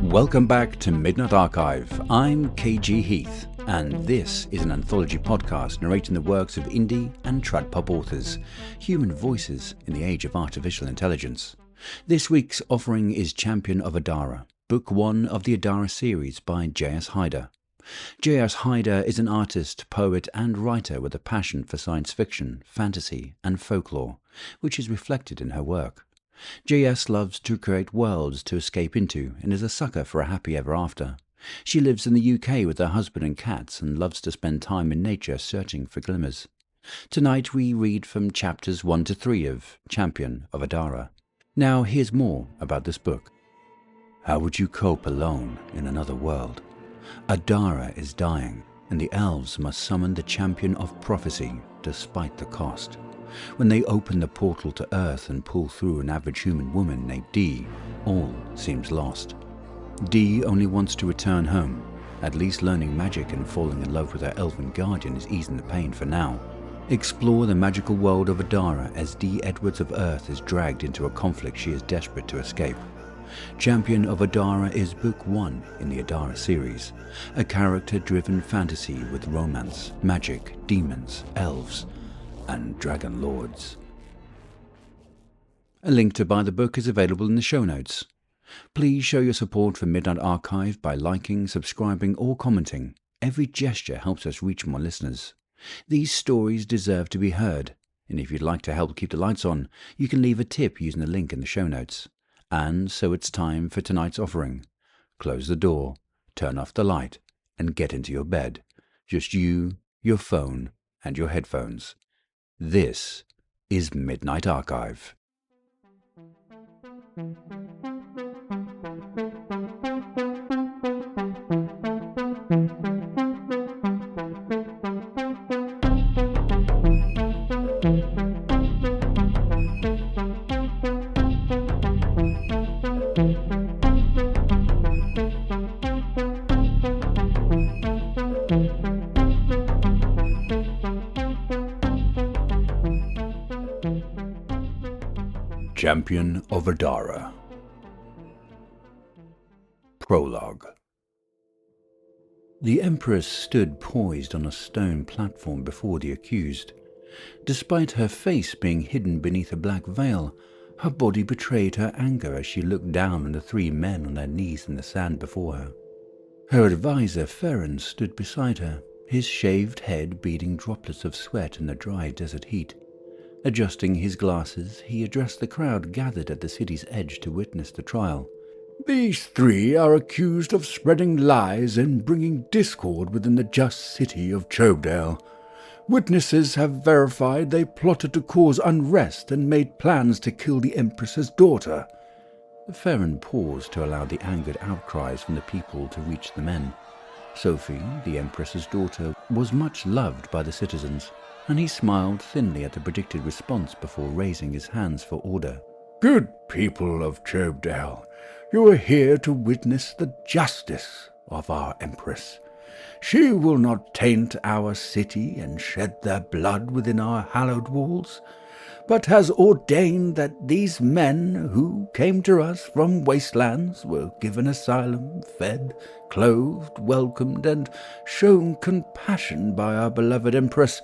Welcome back to Midnight Archive. I'm KG Heath, and this is an anthology podcast narrating the works of indie and trad pop authors, human voices in the age of artificial intelligence. This week's offering is Champion of Adara, Book 1 of the Adara series by JS Hyder. JS Hyder is an artist, poet and writer with a passion for science fiction, fantasy and folklore, which is reflected in her work. JS loves to create worlds to escape into and is a sucker for a happy ever after. She lives in the UK with her husband and cats and loves to spend time in nature searching for glimmers. Tonight we read from chapters 1 to 3 of Champion of Adara. Now here's more about this book. How would you cope alone in another world? Adara is dying, and the elves must summon the champion of prophecy despite the cost. When they open the portal to Earth and pull through an average human woman named Dee, all seems lost. Dee only wants to return home. At least learning magic and falling in love with her elven guardian is easing the pain for now. Explore the magical world of Adara as Dee Edwards of Earth is dragged into a conflict she is desperate to escape. Champion of Adara is Book 1 in the Adara series, a character-driven fantasy with romance, magic, demons, elves, and dragon lords. A link to buy the book is available in the show notes. Please show your support for Midnight Archive by liking, subscribing or commenting. Every gesture helps us reach more listeners. These stories deserve to be heard, and if you'd like to help keep the lights on, you can leave a tip using the link in the show notes. And so it's time for tonight's offering. Close the door, turn off the light, and get into your bed. Just you, your phone, and your headphones. This is Midnight Archive. Champion of Adara. Prologue. The Empress stood poised on a stone platform before the accused. Despite her face being hidden beneath a black veil, her body betrayed her anger as she looked down on the 3 men on their knees in the sand before her. Her advisor Ferren stood beside her, his shaved head beading droplets of sweat in the dry desert heat. Adjusting his glasses, he addressed the crowd gathered at the city's edge to witness the trial. "These 3 are accused of spreading lies and bringing discord within the just city of Chobedale. Witnesses have verified they plotted to cause unrest and made plans to kill the Empress's daughter." Ferren paused to allow the angered outcries from the people to reach the men. Sophie, the Empress's daughter, was much loved by the citizens, and he smiled thinly at the predicted response before raising his hands for order. "Good people of Chobedale, you are here to witness the justice of our Empress. She will not taint our city and shed their blood within our hallowed walls, but has ordained that these men who came to us from wastelands were given asylum, fed, clothed, welcomed, and shown compassion by our beloved Empress,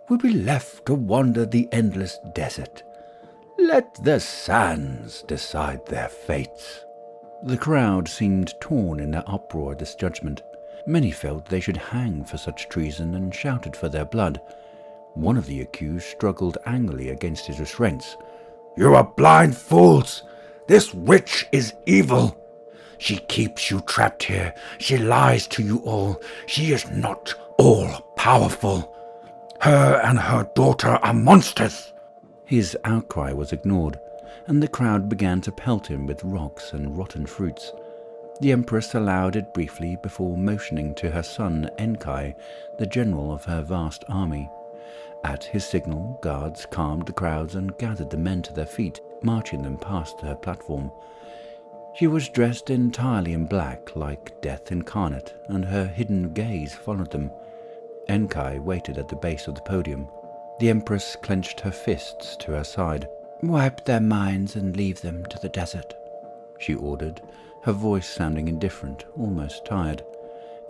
will be left to wander the endless desert. Let the sands decide their fates." The crowd seemed torn in their uproar at this judgment. Many felt they should hang for such treason and shouted for their blood. One of the accused struggled angrily against his restraints. "You are blind fools! This witch is evil! She keeps you trapped here. She lies to you all. She is not all-powerful. Her and her daughter are monsters." His outcry was ignored, and the crowd began to pelt him with rocks and rotten fruits. The Empress allowed it briefly before motioning to her son Enkai, the general of her vast army. At his signal, guards calmed the crowds and gathered the men to their feet, marching them past her platform. She was dressed entirely in black, like death incarnate, and her hidden gaze followed them. Enkai waited at the base of the podium. The Empress clenched her fists to her side. "Wipe their minds and leave them to the desert," she ordered, her voice sounding indifferent, almost tired.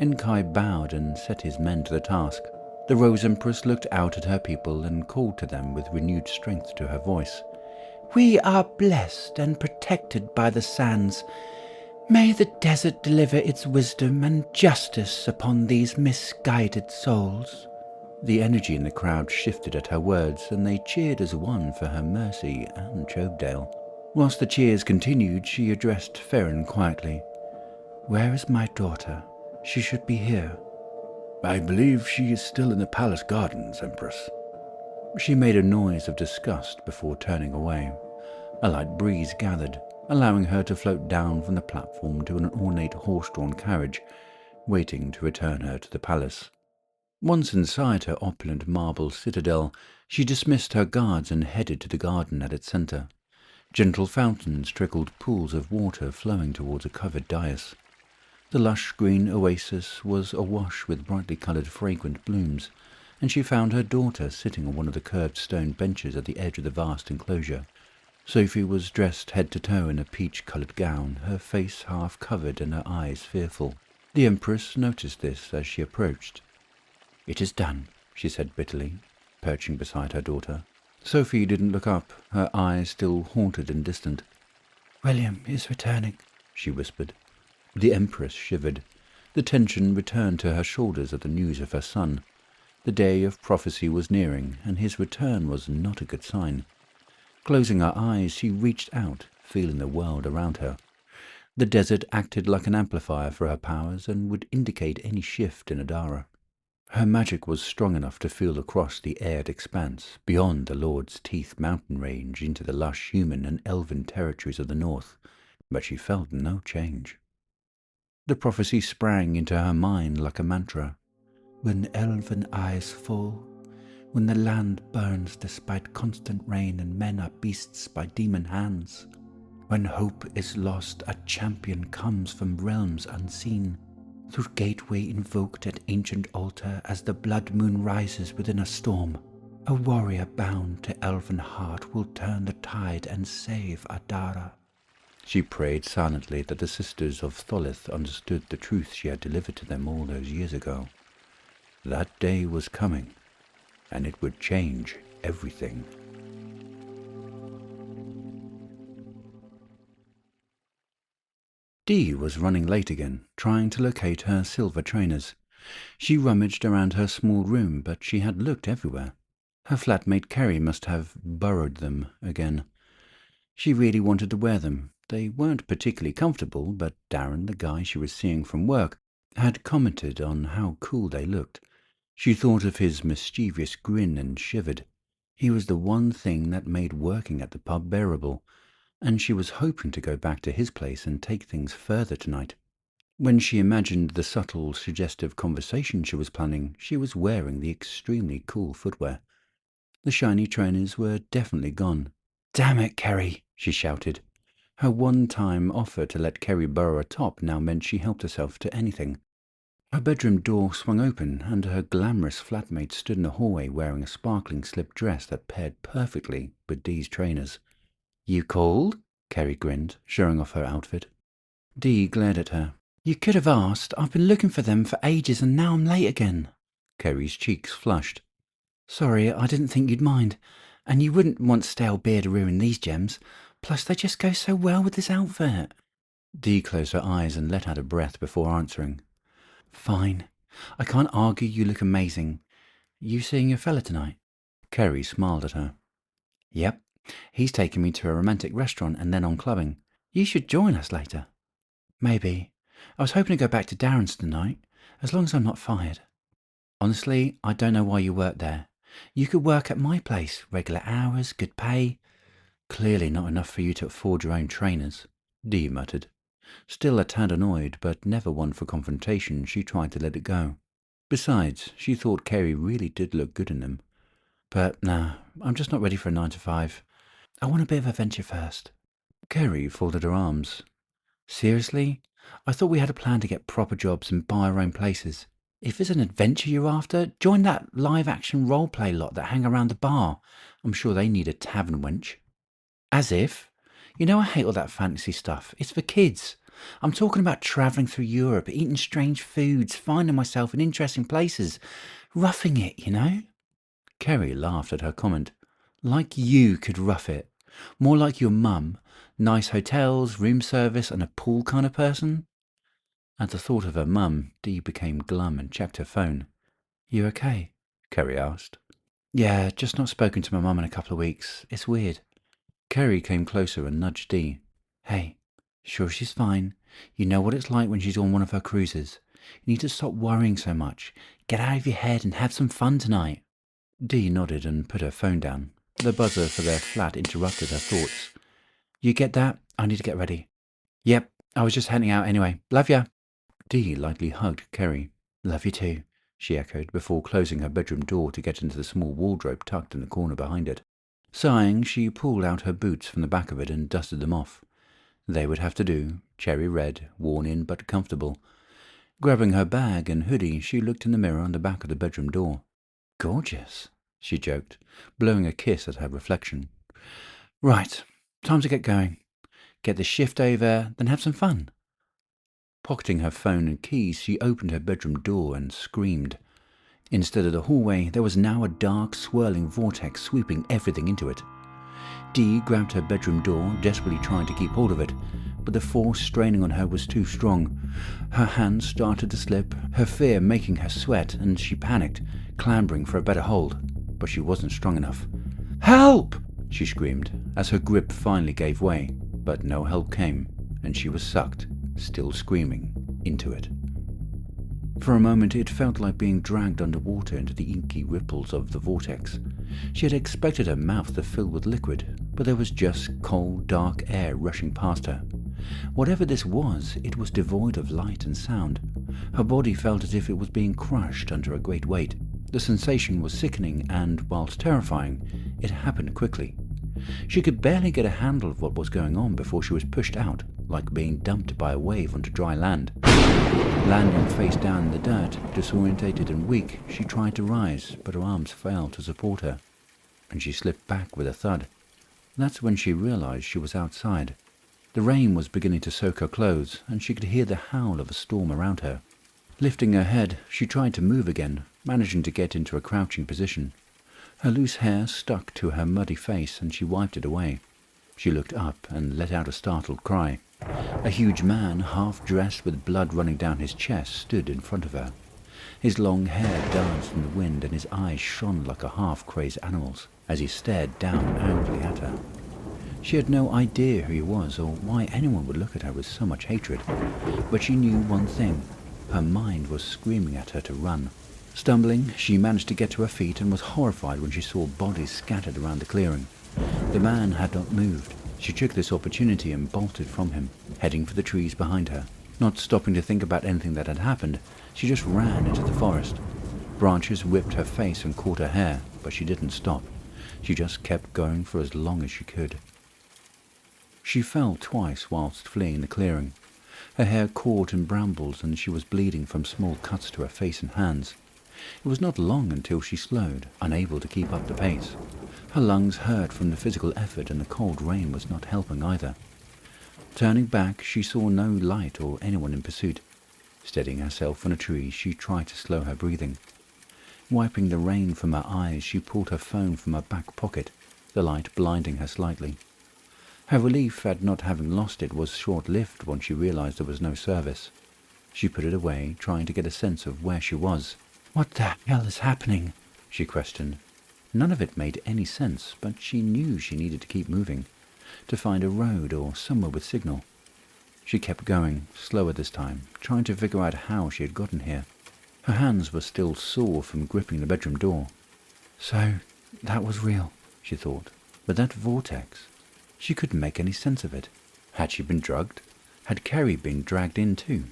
Enkai bowed and set his men to the task. The Rose Empress looked out at her people and called to them with renewed strength to her voice. "We are blessed and protected by the sands. May the desert deliver its wisdom and justice upon these misguided souls." The energy in the crowd shifted at her words, and they cheered as one for her mercy and Chobedale. Whilst the cheers continued, she addressed Ferrin quietly. "Where is my daughter? She should be here." "I believe she is still in the palace gardens, Empress." She made a noise of disgust before turning away. A light breeze gathered, allowing her to float down from the platform to an ornate horse-drawn carriage, waiting to return her to the palace. Once inside her opulent marble citadel, she dismissed her guards and headed to the garden at its centre. Gentle fountains trickled pools of water flowing towards a covered dais. The lush green oasis was awash with brightly coloured fragrant blooms, and she found her daughter sitting on one of the curved stone benches at the edge of the vast enclosure. Sophie was dressed head to toe in a peach-coloured gown, her face half covered and her eyes fearful. The Empress noticed this as she approached. "It is done," she said bitterly, perching beside her daughter. Sophie didn't look up, her eyes still haunted and distant. "William is returning," she whispered. The Empress shivered. The tension returned to her shoulders at the news of her son. The day of prophecy was nearing, and his return was not a good sign. Closing her eyes, she reached out, feeling the world around her. The desert acted like an amplifier for her powers and would indicate any shift in Adara. Her magic was strong enough to feel across the aired expanse, beyond the Lord's Teeth mountain range into the lush human and elven territories of the north, but she felt no change. The prophecy sprang into her mind like a mantra. "When elven eyes fall, when the land burns despite constant rain and men are beasts by demon hands, when hope is lost, a champion comes from realms unseen, through gateway invoked at ancient altar as the blood moon rises within a storm. A warrior bound to elven heart will turn the tide and save Adara." She prayed silently that the sisters of Tholith understood the truth she had delivered to them all those years ago. That day was coming, and it would change everything. Dee was running late again, trying to locate her silver trainers. She rummaged around her small room, but she had looked everywhere. Her flatmate Kerry must have borrowed them again. She really wanted to wear them. They weren't particularly comfortable, but Darren, the guy she was seeing from work, had commented on how cool they looked. She thought of his mischievous grin and shivered. He was the one thing that made working at the pub bearable, and she was hoping to go back to his place and take things further tonight. When she imagined the subtle, suggestive conversation she was planning, she was wearing the extremely cool footwear. The shiny trainers were definitely gone. "Damn it, Kerry," she shouted. Her one-time offer to let Kerry borrow a top now meant she helped herself to anything. Her bedroom door swung open, and her glamorous flatmate stood in the hallway wearing a sparkling slip dress that paired perfectly with Dee's trainers. "You called?" Kerry grinned, showing off her outfit. Dee glared at her. "You could have asked. I've been looking for them for ages and now I'm late again." Kerry's cheeks flushed. "Sorry, I didn't think you'd mind. And you wouldn't want stale beer to ruin these gems. Plus, they just go so well with this outfit." Dee closed her eyes and let out a breath before answering. "Fine. I can't argue you look amazing. You seeing your fella tonight?" Kerry smiled at her. "Yep. He's taking me to a romantic restaurant and then on clubbing. You should join us later." "Maybe. I was hoping to go back to Darren's tonight, as long as I'm not fired." "Honestly, I don't know why you work there. You could work at my place, regular hours, good pay." "Clearly not enough for you to afford your own trainers," Dee muttered. Still a tad annoyed, but never one for confrontation, she tried to let it go. Besides, she thought Kerry really did look good in them. "But nah, I'm just not ready for a 9 to 5. I want a bit of adventure first." Kerry folded her arms. "Seriously? I thought we had a plan to get proper jobs and buy our own places." If it's an adventure you're after, join that live-action role-play lot that hang around the bar. I'm sure they need a tavern wench. As if. You know I hate all that fantasy stuff. It's for kids. I'm talking about travelling through Europe, eating strange foods, finding myself in interesting places. Roughing it, you know? Kerry laughed at her comment. Like you could rough it. More like your mum. Nice hotels, room service and a pool kind of person. At the thought of her mum, Dee became glum and checked her phone. You okay? Kerry asked. Yeah, just not spoken to my mum in a couple of weeks. It's weird. Kerry came closer and nudged Dee. Hey, sure she's fine. You know what it's like when she's on one of her cruises. You need to stop worrying so much. Get out of your head and have some fun tonight. Dee nodded and put her phone down. The buzzer for their flat interrupted her thoughts. You get that? I need to get ready. Yep, I was just heading out anyway. Love ya. Dee lightly hugged Kerry. Love you too, she echoed before closing her bedroom door to get into the small wardrobe tucked in the corner behind it. Sighing, she pulled out her boots from the back of it and dusted them off. They would have to do, cherry red, worn in but comfortable. Grabbing her bag and hoodie, she looked in the mirror on the back of the bedroom door. Gorgeous, she joked, blowing a kiss at her reflection. Right, time to get going. Get the shift over, then have some fun. Pocketing her phone and keys, she opened her bedroom door and screamed. Instead of the hallway, there was now a dark, swirling vortex sweeping everything into it. Dee grabbed her bedroom door, desperately trying to keep hold of it, but the force straining on her was too strong. Her hands started to slip, her fear making her sweat, and she panicked, clambering for a better hold, but she wasn't strong enough. Help! She screamed, as her grip finally gave way, but no help came, and she was sucked, still screaming, into it. For a moment it felt like being dragged underwater into the inky ripples of the vortex. She had expected her mouth to fill with liquid, but there was just cold, dark air rushing past her. Whatever this was, it was devoid of light and sound. Her body felt as if it was being crushed under a great weight. The sensation was sickening and, whilst terrifying, it happened quickly. She could barely get a handle of what was going on before she was pushed out, like being dumped by a wave onto dry land. Landing face down in the dirt, disorientated and weak, she tried to rise, but her arms failed to support her, and she slipped back with a thud. That's when she realized she was outside. The rain was beginning to soak her clothes, and she could hear the howl of a storm around her. Lifting her head, she tried to move again, managing to get into a crouching position. Her loose hair stuck to her muddy face, and she wiped it away. She looked up and let out a startled cry. A huge man, half-dressed with blood running down his chest, stood in front of her. His long hair danced in the wind, and his eyes shone like a half-crazed animal's as he stared down angrily at her. She had no idea who he was or why anyone would look at her with so much hatred, but she knew one thing. Her mind was screaming at her to run. Stumbling, she managed to get to her feet and was horrified when she saw bodies scattered around the clearing. The man had not moved. She took this opportunity and bolted from him, heading for the trees behind her. Not stopping to think about anything that had happened, she just ran into the forest. Branches whipped her face and caught her hair, but she didn't stop. She just kept going for as long as she could. She fell twice whilst fleeing the clearing. Her hair caught in brambles and she was bleeding from small cuts to her face and hands. It was not long until she slowed, unable to keep up the pace. Her lungs hurt from the physical effort and the cold rain was not helping either. Turning back, she saw no light or anyone in pursuit. Steadying herself on a tree, she tried to slow her breathing. Wiping the rain from her eyes, she pulled her phone from her back pocket, the light blinding her slightly. Her relief at not having lost it was short-lived once she realized there was no service. She put it away, trying to get a sense of where she was. "What the hell is happening?" she questioned. None of it made any sense, but she knew she needed to keep moving, to find a road or somewhere with signal. She kept going, slower this time, trying to figure out how she had gotten here. Her hands were still sore from gripping the bedroom door. So, that was real, she thought. But that vortex, she couldn't make any sense of it. Had she been drugged? Had Kerry been dragged in too?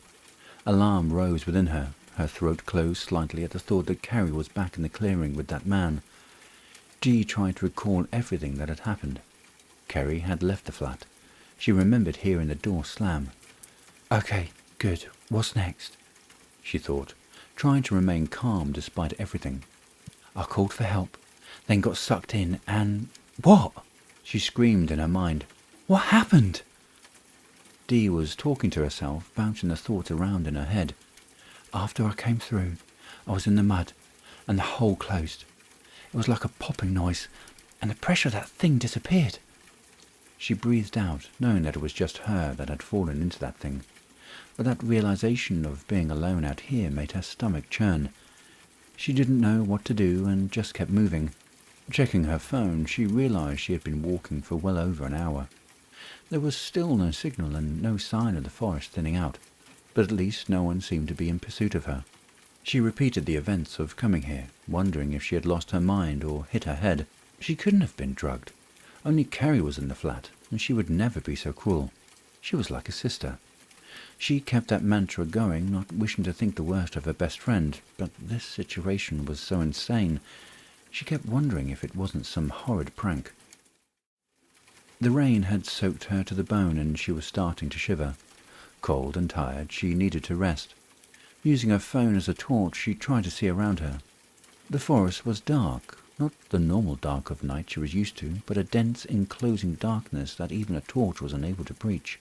Alarm rose within her. Her throat closed slightly at the thought that Kerry was back in the clearing with that man. Dee tried to recall everything that had happened. Kerry had left the flat. She remembered hearing the door slam. Okay, good. What's next? She thought, trying to remain calm despite everything. I called for help, then got sucked in and... What? She screamed in her mind. What happened? Dee was talking to herself, bouncing the thoughts around in her head. After I came through, I was in the mud, and the hole closed. It was like a popping noise, and the pressure of that thing disappeared. She breathed out, knowing that it was just her that had fallen into that thing. But that realization of being alone out here made her stomach churn. She didn't know what to do and just kept moving. Checking her phone, she realized she had been walking for well over an hour. There was still no signal and no sign of the forest thinning out, but at least no one seemed to be in pursuit of her. She repeated the events of coming here, wondering if she had lost her mind or hit her head. She couldn't have been drugged. Only Kerry was in the flat, and she would never be so cruel. She was like a sister. She kept that mantra going, not wishing to think the worst of her best friend, but this situation was so insane. She kept wondering if it wasn't some horrid prank. The rain had soaked her to the bone and she was starting to shiver. Cold and tired, she needed to rest. Using her phone as a torch, she tried to see around her. The forest was dark, not the normal dark of night she was used to, but a dense, enclosing darkness that even a torch was unable to breach.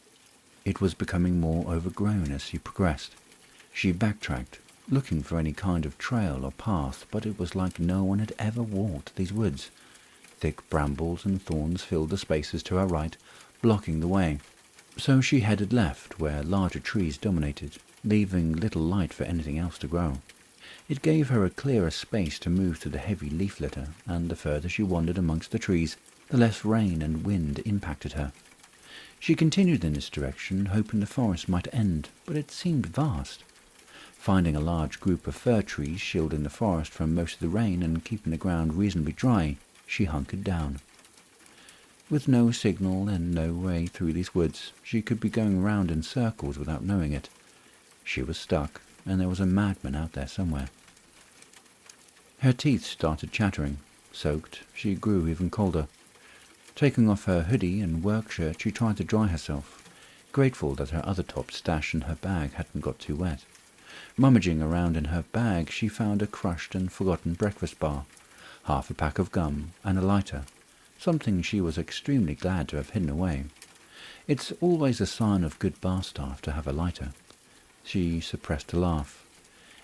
It was becoming more overgrown as she progressed. She backtracked, looking for any kind of trail or path, but it was like no one had ever walked these woods. Thick brambles and thorns filled the spaces to her right, blocking the way. So she headed left, where larger trees dominated, leaving little light for anything else to grow. It gave her a clearer space to move through the heavy leaf litter, and the further she wandered amongst the trees, the less rain and wind impacted her. She continued in this direction, hoping the forest might end, but it seemed vast. Finding a large group of fir trees shielding the forest from most of the rain and keeping the ground reasonably dry, she hunkered down. With no signal and no way through these woods, she could be going round in circles without knowing it. She was stuck, and there was a madman out there somewhere. Her teeth started chattering. Soaked, she grew even colder. Taking off her hoodie and work shirt, she tried to dry herself, grateful that her other top stashed in her bag hadn't got too wet. Rummaging around in her bag, she found a crushed and forgotten breakfast bar, half a pack of gum, and a lighter, something she was extremely glad to have hidden away. It's always a sign of good bar staff to have a lighter. She suppressed a laugh.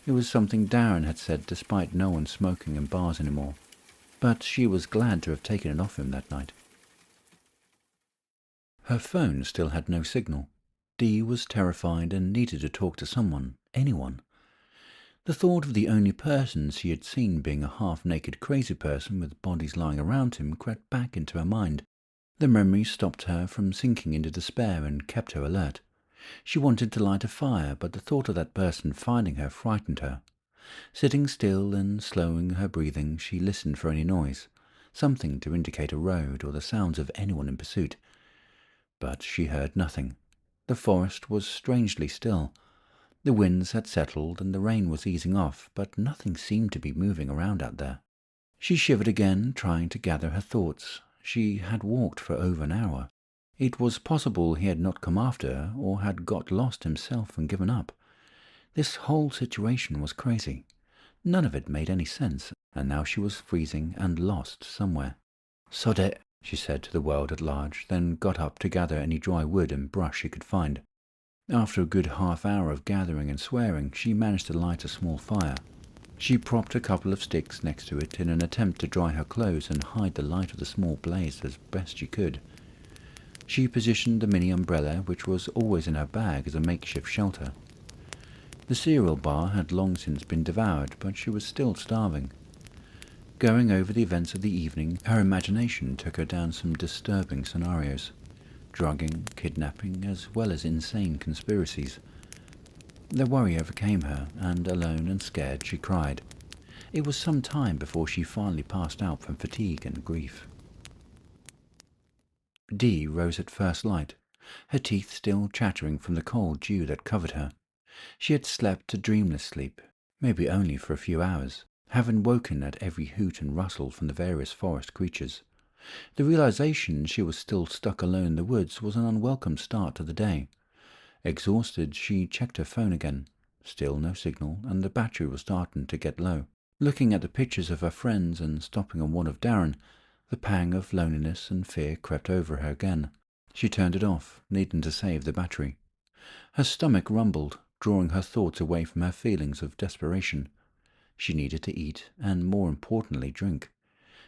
It was something Darren had said despite no one smoking in bars anymore, but she was glad to have taken it off him that night. Her phone still had no signal. Dee was terrified and needed to talk to someone, anyone. The thought of the only person she had seen being a half-naked crazy person with bodies lying around him crept back into her mind. The memory stopped her from sinking into despair and kept her alert. She wanted to light a fire, but the thought of that person finding her frightened her. Sitting still and slowing her breathing, she listened for any noise, something to indicate a road or the sounds of anyone in pursuit. But she heard nothing. The forest was strangely still. The winds had settled and the rain was easing off, but nothing seemed to be moving around out there. She shivered again, trying to gather her thoughts. She had walked for over an hour. It was possible he had not come after her, or had got lost himself and given up. This whole situation was crazy. None of it made any sense, and now she was freezing and lost somewhere. "Sod it," she said to the world at large, then got up to gather any dry wood and brush she could find. After a good half-hour of gathering and swearing, she managed to light a small fire. She propped a couple of sticks next to it in an attempt to dry her clothes and hide the light of the small blaze as best she could. She positioned the mini umbrella, which was always in her bag, as a makeshift shelter. The cereal bar had long since been devoured, but she was still starving. Going over the events of the evening, her imagination took her down some disturbing scenarios. Drugging, kidnapping, as well as insane conspiracies. The worry overcame her, and alone and scared, she cried. It was some time before she finally passed out from fatigue and grief. Dee rose at first light, her teeth still chattering from the cold dew that covered her. She had slept a dreamless sleep, maybe only for a few hours, having woken at every hoot and rustle from the various forest creatures. The realization she was still stuck alone in the woods was an unwelcome start to the day. Exhausted, she checked her phone again. Still no signal, and the battery was starting to get low. Looking at the pictures of her friends and stopping on one of Darren, the pang of loneliness and fear crept over her again. She turned it off, needing to save the battery. Her stomach rumbled, drawing her thoughts away from her feelings of desperation. She needed to eat, and more importantly, drink.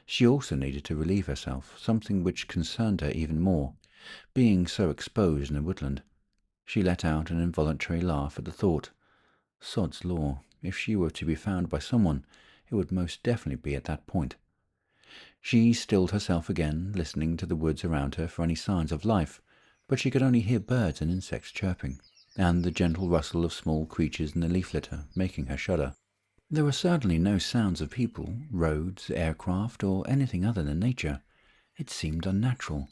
She also needed to relieve herself, something which concerned her even more, being so exposed in the woodland. She let out an involuntary laugh at the thought. Sod's law, if she were to be found by someone, it would most definitely be at that point. She stilled herself again, listening to the woods around her for any signs of life, but she could only hear birds and insects chirping, and the gentle rustle of small creatures in the leaf litter, making her shudder. There were certainly no sounds of people, roads, aircraft, or anything other than nature. It seemed unnatural.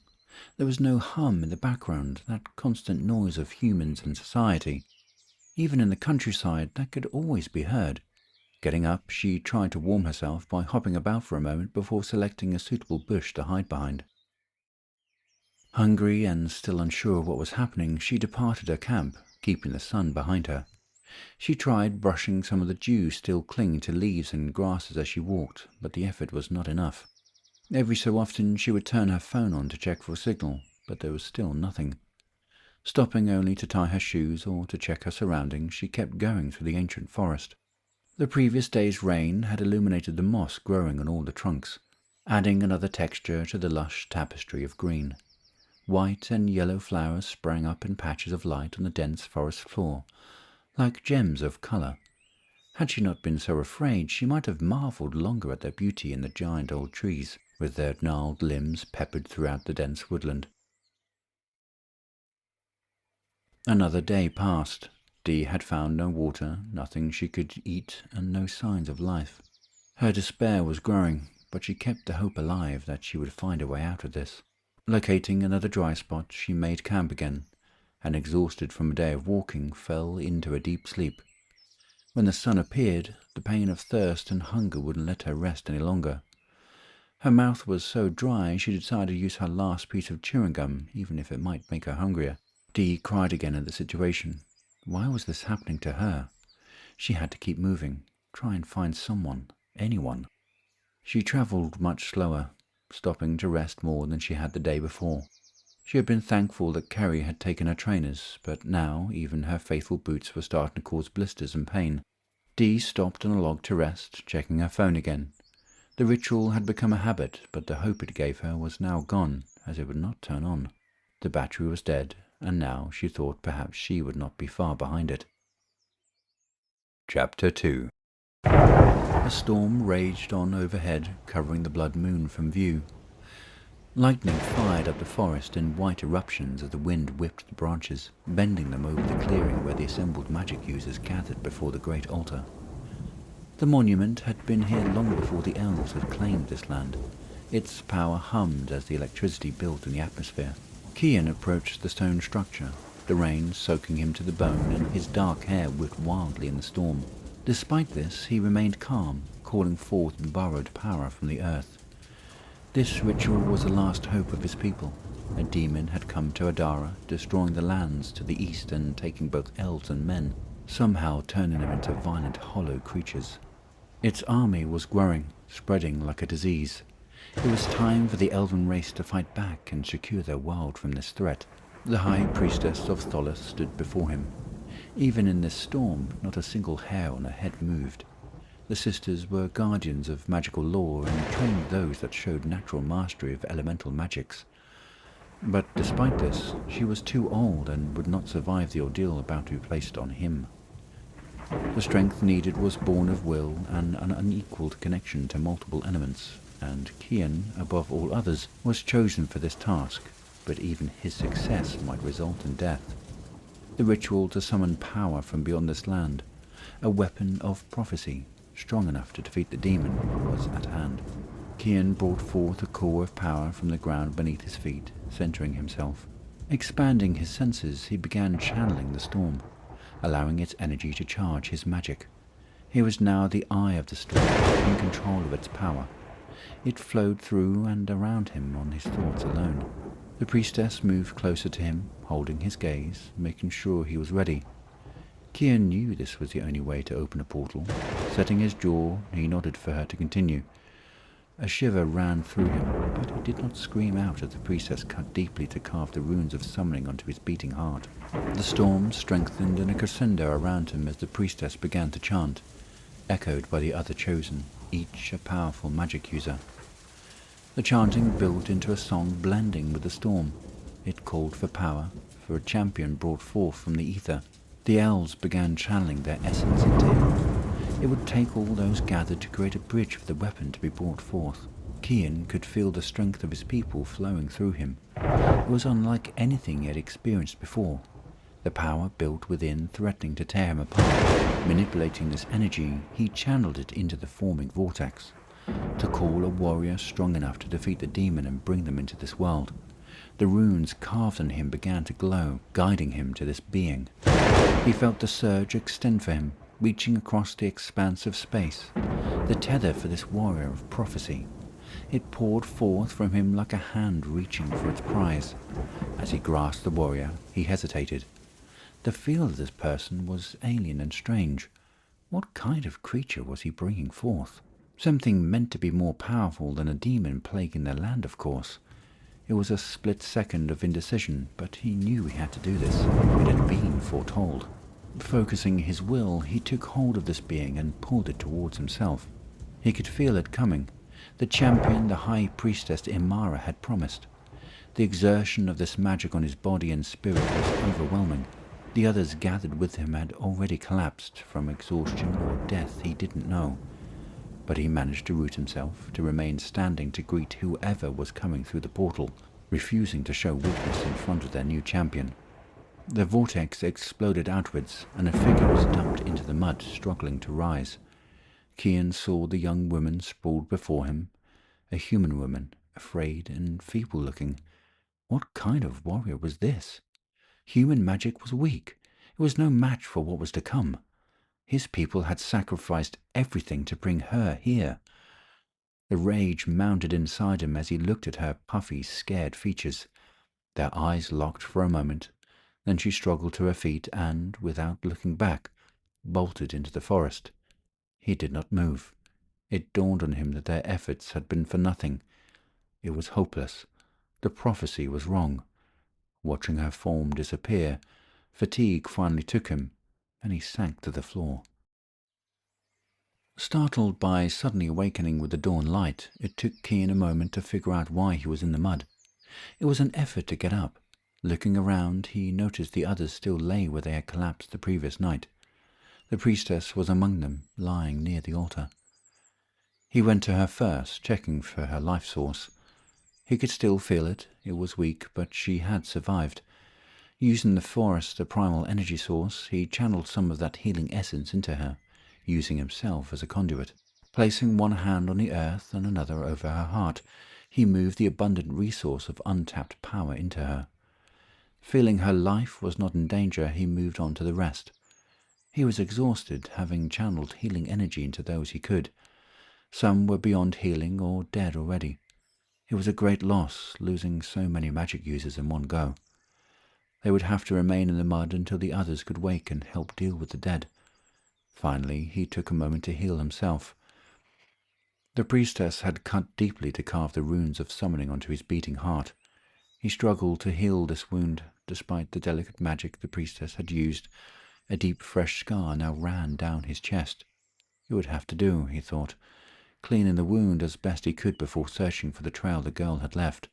There was no hum in the background, that constant noise of humans and society. Even in the countryside, that could always be heard. Getting up, she tried to warm herself by hopping about for a moment before selecting a suitable bush to hide behind. Hungry and still unsure of what was happening, she departed her camp, keeping the sun behind her. She tried brushing some of the dew still clinging to leaves and grasses as she walked, but the effort was not enough. Every so often she would turn her phone on to check for a signal, but there was still nothing. Stopping only to tie her shoes or to check her surroundings, she kept going through the ancient forest. The previous day's rain had illuminated the moss growing on all the trunks, adding another texture to the lush tapestry of green. White and yellow flowers sprang up in patches of light on the dense forest floor, like gems of colour. Had she not been so afraid, she might have marvelled longer at their beauty in the giant old trees, with their gnarled limbs peppered throughout the dense woodland. Another day passed. Dee had found no water, nothing she could eat, and no signs of life. Her despair was growing, but she kept the hope alive that she would find a way out of this. Locating another dry spot, she made camp again, and exhausted from a day of walking, fell into a deep sleep. When the sun appeared, the pain of thirst and hunger wouldn't let her rest any longer. Her mouth was so dry she decided to use her last piece of chewing gum, even if it might make her hungrier. Dee cried again at the situation. Why was this happening to her? She had to keep moving, try and find someone, anyone. She travelled much slower, stopping to rest more than she had the day before. She had been thankful that Kerry had taken her trainers, but now even her faithful boots were starting to cause blisters and pain. Dee stopped on a log to rest, checking her phone again. The ritual had become a habit, but the hope it gave her was now gone, as it would not turn on. The battery was dead, and now she thought perhaps she would not be far behind it. Chapter 2. A storm raged on overhead, covering the blood moon from view. Lightning fired up the forest in white eruptions as the wind whipped the branches, bending them over the clearing where the assembled magic users gathered before the great altar. The monument had been here long before the Elves had claimed this land. Its power hummed as the electricity built in the atmosphere. Kian approached the stone structure, the rain soaking him to the bone and his dark hair whipped wildly in the storm. Despite this, he remained calm, calling forth borrowed power from the earth. This ritual was the last hope of his people. A demon had come to Adara, destroying the lands to the east and taking both elves and men, somehow turning them into violent, hollow creatures. Its army was growing, spreading like a disease. It was time for the elven race to fight back and secure their world from this threat. The high priestess of Tholis stood before him. Even in this storm, not a single hair on her head moved. The sisters were guardians of magical lore and trained those that showed natural mastery of elemental magics. But despite this, she was too old and would not survive the ordeal about to be placed on him. The strength needed was born of will and an unequaled connection to multiple elements, and Kian, above all others, was chosen for this task, but even his success might result in death. The ritual to summon power from beyond this land, a weapon of prophecy, strong enough to defeat the demon, was at hand. Kian brought forth a core of power from the ground beneath his feet, centering himself. Expanding his senses, he began channeling the storm, allowing its energy to charge his magic. He was now the eye of the storm, in control of its power. It flowed through and around him on his thoughts alone. The priestess moved closer to him, holding his gaze, making sure he was ready. Kian knew this was the only way to open a portal. Setting his jaw, he nodded for her to continue. A shiver ran through him, but he did not scream out as the priestess cut deeply to carve the runes of summoning onto his beating heart. The storm strengthened in a crescendo around him as the priestess began to chant, echoed by the other chosen, each a powerful magic user. The chanting built into a song blending with the storm. It called for power, for a champion brought forth from the ether. The elves began channeling their essence into him. It would take all those gathered to create a bridge for the weapon to be brought forth. Kian could feel the strength of his people flowing through him. It was unlike anything he had experienced before. The power built within, threatening to tear him apart. Manipulating this energy, he channeled it into the forming vortex, to call a warrior strong enough to defeat the demon and bring them into this world. The runes carved on him began to glow, guiding him to this being. He felt the surge extend for him, reaching across the expanse of space, the tether for this warrior of prophecy. It poured forth from him like a hand reaching for its prize. As he grasped the warrior, he hesitated. The feel of this person was alien and strange. What kind of creature was he bringing forth? Something meant to be more powerful than a demon plaguing their land, of course. It was a split second of indecision, but he knew he had to do this. It had been foretold. Focusing his will, he took hold of this being and pulled it towards himself. He could feel it coming. The champion the high priestess Imara had promised. The exertion of this magic on his body and spirit was overwhelming. The others gathered with him had already collapsed from exhaustion or death, he didn't know. But he managed to root himself, to remain standing to greet whoever was coming through the portal, refusing to show weakness in front of their new champion. The vortex exploded outwards, and a figure was dumped into the mud, struggling to rise. Kian saw the young woman sprawled before him, a human woman, afraid and feeble-looking. What kind of warrior was this? Human magic was weak. It was no match for what was to come. His people had sacrificed everything to bring her here. The rage mounted inside him as he looked at her puffy, scared features. Their eyes locked for a moment. Then she struggled to her feet and, without looking back, bolted into the forest. He did not move. It dawned on him that their efforts had been for nothing. It was hopeless. The prophecy was wrong. Watching her form disappear, fatigue finally took him, and he sank to the floor. Startled by suddenly awakening with the dawn light, it took Kian a moment to figure out why he was in the mud. It was an effort to get up. Looking around, he noticed the others still lay where they had collapsed the previous night. The priestess was among them, lying near the altar. He went to her first, checking for her life source. He could still feel it. It was weak, but she had survived. Using the forest, the primal energy source, he channeled some of that healing essence into her, using himself as a conduit. Placing one hand on the earth and another over her heart, he moved the abundant resource of untapped power into her. Feeling her life was not in danger, he moved on to the rest. He was exhausted, having channeled healing energy into those he could. Some were beyond healing or dead already. It was a great loss, losing so many magic users in one go. They would have to remain in the mud until the others could wake and help deal with the dead. Finally, he took a moment to heal himself. The priestess had cut deeply to carve the runes of summoning onto his beating heart. He struggled to heal this wound. Despite the delicate magic the priestess had used, a deep fresh scar now ran down his chest. It would have to do, he thought, cleaning the wound as best he could before searching for the trail the girl had left.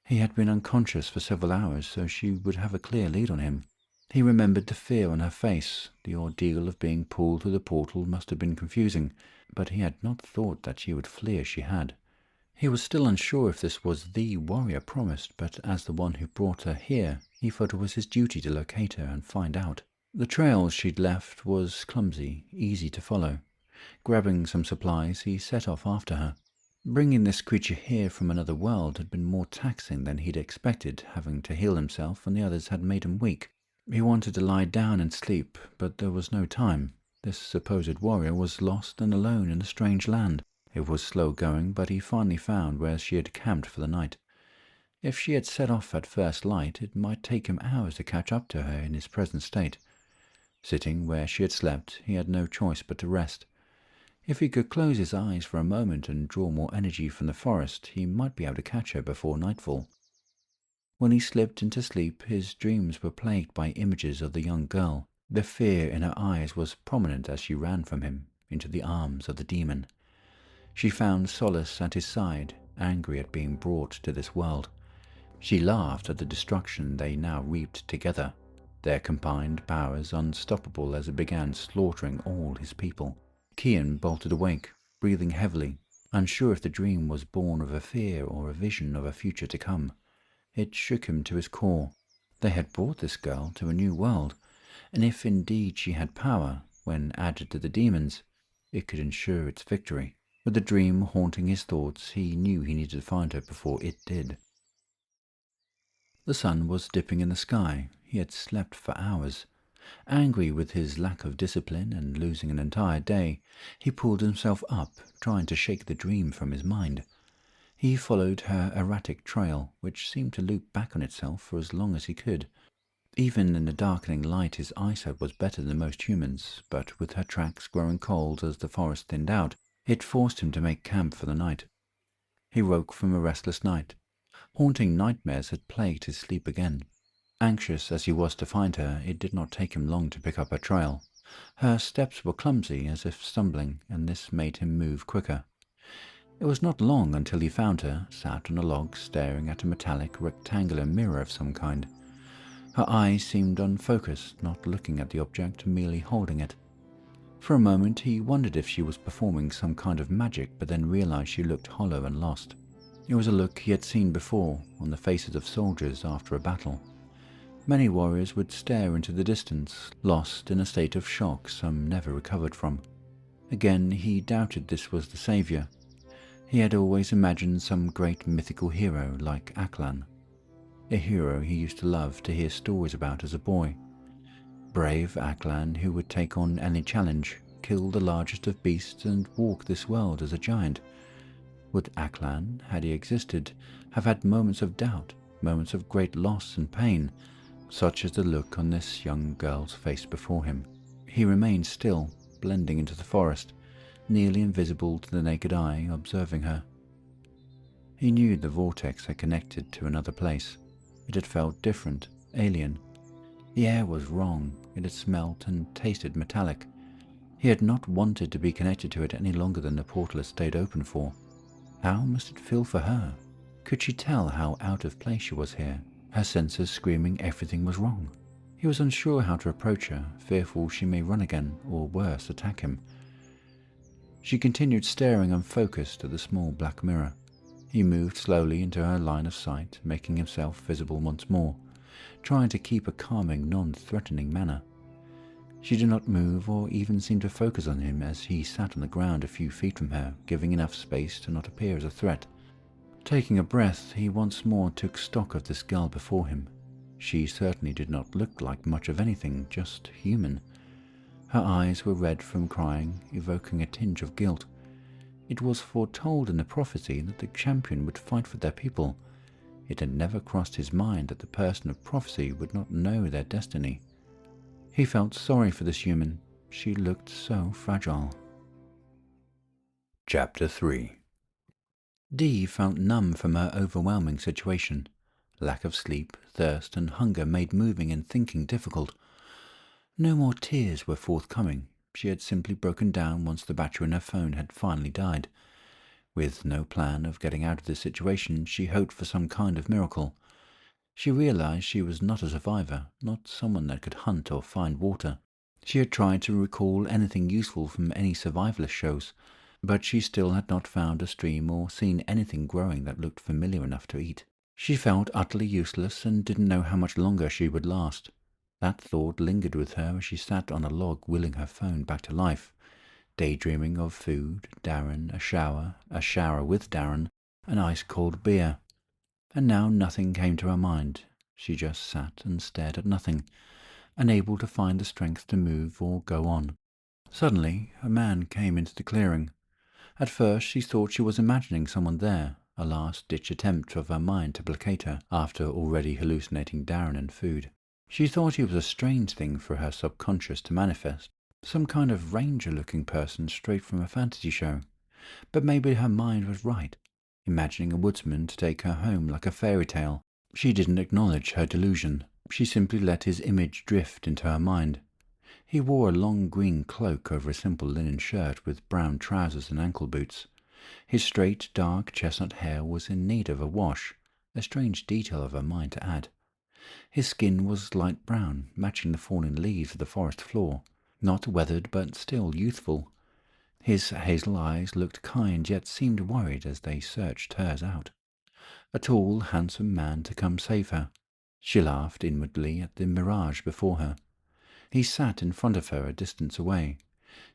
He had been unconscious for several hours, so she would have a clear lead on him. He remembered the fear on her face. The ordeal of being pulled through the portal must have been confusing, but he had not thought that she would flee as she had. He was still unsure if this was the warrior promised, but as the one who brought her here, he felt it was his duty to locate her and find out. The trail she'd left was clumsy, easy to follow. Grabbing some supplies, he set off after her. Bringing this creature here from another world had been more taxing than he'd expected, having to heal himself, and the others had made him weak. He wanted to lie down and sleep, but there was no time. This supposed warrior was lost and alone in a strange land. It was slow going, but he finally found where she had camped for the night. If she had set off at first light, it might take him hours to catch up to her in his present state. Sitting where she had slept, he had no choice but to rest. If he could close his eyes for a moment and draw more energy from the forest, he might be able to catch her before nightfall. When he slipped into sleep, his dreams were plagued by images of the young girl. The fear in her eyes was prominent as she ran from him into the arms of the demon. She found solace at his side, angry at being brought to this world. She laughed at the destruction they now reaped together, their combined powers unstoppable as it began slaughtering all his people. Kian bolted awake, breathing heavily, unsure if the dream was born of a fear or a vision of a future to come. It shook him to his core. They had brought this girl to a new world, and if indeed she had power, when added to the demons, it could ensure its victory. With the dream haunting his thoughts, he knew he needed to find her before it did. The sun was dipping in the sky. He had slept for hours. Angry with his lack of discipline and losing an entire day, he pulled himself up, trying to shake the dream from his mind. He followed her erratic trail, which seemed to loop back on itself for as long as he could. Even in the darkening light his eyesight was better than most humans, but with her tracks growing cold as the forest thinned out, it forced him to make camp for the night. He woke from a restless night. Haunting nightmares had plagued his sleep again. Anxious as he was to find her, it did not take him long to pick up her trail. Her steps were clumsy, as if stumbling, and this made him move quicker. It was not long until he found her, sat on a log staring at a metallic, rectangular mirror of some kind. Her eyes seemed unfocused, not looking at the object, merely holding it. For a moment he wondered if she was performing some kind of magic, but then realized she looked hollow and lost. It was a look he had seen before, on the faces of soldiers after a battle. Many warriors would stare into the distance, lost in a state of shock some never recovered from. Again he doubted this was the savior. He had always imagined some great mythical hero like Aklan, a hero he used to love to hear stories about as a boy. Brave Aklan who would take on any challenge, kill the largest of beasts and walk this world as a giant. Would Aklan, had he existed, have had moments of doubt, moments of great loss and pain, such as the look on this young girl's face before him? He remained still, blending into the forest, nearly invisible to the naked eye, observing her. He knew the vortex had connected to another place. It had felt different, alien. The air was wrong. It had smelt and tasted metallic. He had not wanted to be connected to it any longer than the portal had stayed open for. How must it feel for her? Could she tell how out of place she was here, her senses screaming everything was wrong? He was unsure how to approach her, fearful she may run again, or worse, attack him. She continued staring unfocused at the small black mirror. He moved slowly into her line of sight, making himself visible once more, trying to keep a calming, non-threatening manner. She did not move or even seem to focus on him as he sat on the ground a few feet from her, giving enough space to not appear as a threat. Taking a breath, he once more took stock of this girl before him. She certainly did not look like much of anything, just human. Her eyes were red from crying, evoking a tinge of guilt. It was foretold in the prophecy that the champion would fight for their people. It had never crossed his mind that the person of prophecy would not know their destiny. He felt sorry for this human. She looked so fragile. Chapter 3. Dee felt numb from her overwhelming situation. Lack of sleep, thirst, and hunger made moving and thinking difficult. No more tears were forthcoming. She had simply broken down once the battery in her phone had finally died. With no plan of getting out of this situation, she hoped for some kind of miracle. She realized she was not a survivor, not someone that could hunt or find water. She had tried to recall anything useful from any survivalist shows, but she still had not found a stream or seen anything growing that looked familiar enough to eat. She felt utterly useless and didn't know how much longer she would last. That thought lingered with her as she sat on a log willing her phone back to life, daydreaming of food, Darren, a shower with Darren, an ice-cold beer. And now nothing came to her mind. She just sat and stared at nothing, unable to find the strength to move or go on. Suddenly, a man came into the clearing. At first she thought she was imagining someone there, a last-ditch attempt of her mind to placate her after already hallucinating Darren and food. She thought he was a strange thing for her subconscious to manifest, some kind of ranger-looking person straight from a fantasy show. But maybe her mind was right, imagining a woodsman to take her home like a fairy tale. She didn't acknowledge her delusion. She simply let his image drift into her mind. He wore a long green cloak over a simple linen shirt with brown trousers and ankle boots. His straight, dark chestnut hair was in need of a wash, a strange detail of her mind to add. His skin was light brown, matching the fallen leaves of the forest floor, not weathered but still youthful. His hazel eyes looked kind yet seemed worried as they searched hers out. A tall, handsome man to come save her. She laughed inwardly at the mirage before her. He sat in front of her a distance away.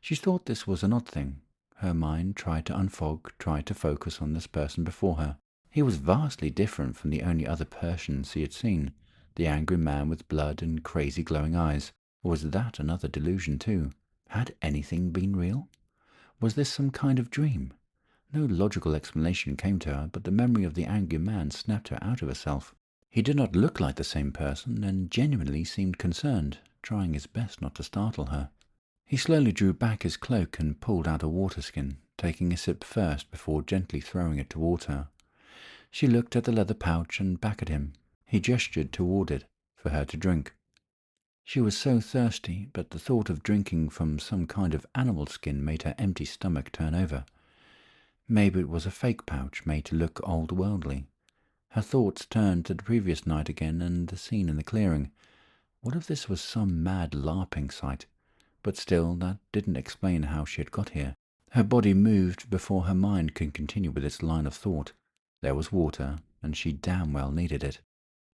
She thought this was an odd thing. Her mind tried to unfog, tried to focus on this person before her. He was vastly different from the only other person she had seen, the angry man with blood and crazy glowing eyes. Or was that another delusion too? Had anything been real? Was this some kind of dream? No logical explanation came to her, but the memory of the angry man snapped her out of herself. He did not look like the same person, and genuinely seemed concerned, trying his best not to startle her. He slowly drew back his cloak and pulled out a water skin, taking a sip first before gently throwing it toward her. She looked at the leather pouch and back at him. He gestured toward it, for her to drink. She was so thirsty, but the thought of drinking from some kind of animal skin made her empty stomach turn over. Maybe it was a fake pouch made to look old-worldly. Her thoughts turned to the previous night again and the scene in the clearing. What if this was some mad LARPing site? But still, that didn't explain how she had got here. Her body moved before her mind could continue with its line of thought. There was water, and she damn well needed it.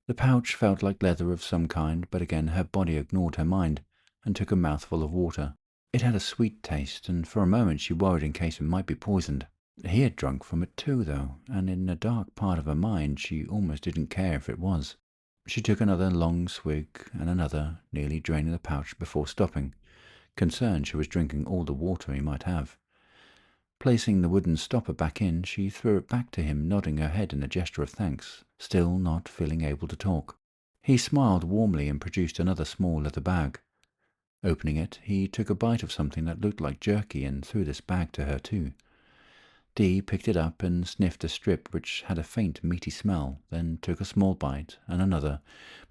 The pouch felt like leather of some kind, but again her body ignored her mind and took a mouthful of water. It had a sweet taste, and for a moment she worried in case it might be poisoned. He had drunk from it too, though, and in a dark part of her mind she almost didn't care if it was. She took another long swig and another, nearly draining the pouch before stopping, concerned she was drinking all the water he might have. Placing the wooden stopper back in, she threw it back to him, nodding her head in a gesture of thanks, still not feeling able to talk. He smiled warmly and produced another small leather bag. Opening it, he took a bite of something that looked like jerky and threw this bag to her too. Dee picked it up and sniffed a strip which had a faint meaty smell, then took a small bite and another,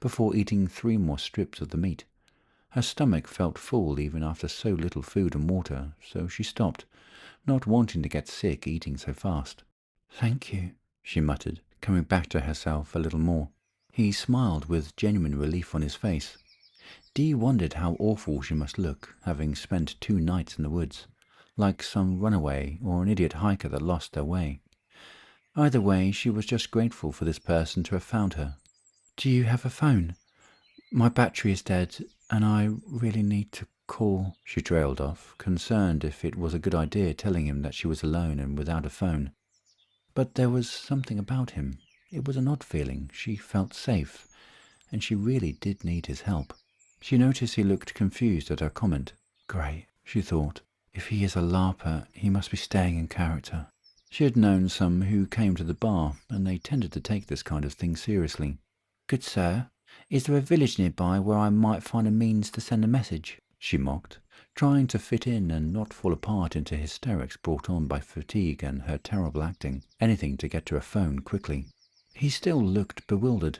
before eating 3 more strips of the meat. Her stomach felt full even after so little food and water, so she stopped, not wanting to get sick eating so fast. "Thank you," she muttered, coming back to herself a little more. He smiled with genuine relief on his face. Dee wondered how awful she must look, having spent 2 nights in the woods, like some runaway or an idiot hiker that lost their way. Either way, she was just grateful for this person to have found her. "Do you have a phone? My battery is dead, and I really need to call," she trailed off, concerned if it was a good idea telling him that she was alone and without a phone. But there was something about him. It was an odd feeling. She felt safe, and she really did need his help. She noticed he looked confused at her comment. Great, she thought. If he is a LARPer, he must be staying in character. She had known some who came to the bar, and they tended to take this kind of thing seriously. "Good sir, is there a village nearby where I might find a means to send a message?" she mocked, trying to fit in and not fall apart into hysterics brought on by fatigue and her terrible acting, anything to get to a phone quickly. He still looked bewildered.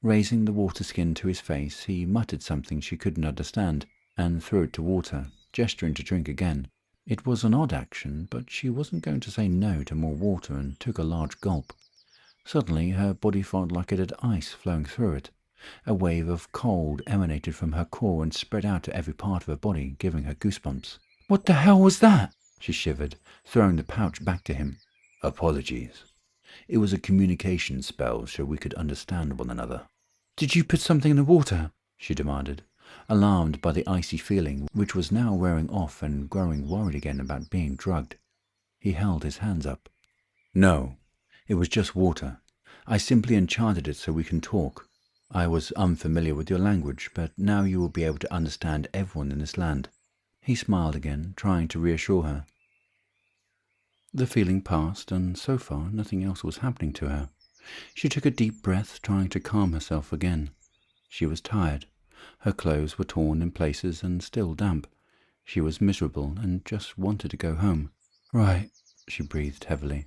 Raising the water skin to his face, he muttered something she couldn't understand, and threw it toward her, gesturing to drink again. It was an odd action, but she wasn't going to say no to more water and took a large gulp. Suddenly her body felt like it had ice flowing through it. A wave of cold emanated from her core and spread out to every part of her body, giving her goosebumps. "What the hell was that?" she shivered, throwing the pouch back to him. "Apologies. It was a communication spell so we could understand one another." "Did you put something in the water?" she demanded, alarmed by the icy feeling, which was now wearing off and growing worried again about being drugged. He held his hands up. "No, it was just water. I simply enchanted it so we can talk. I was unfamiliar with your language, but now you will be able to understand everyone in this land." He smiled again, trying to reassure her. The feeling passed, and so far nothing else was happening to her. She took a deep breath, trying to calm herself again. She was tired, Her clothes were torn in places and still damp. She was miserable and just wanted to go home. "Right," she breathed heavily.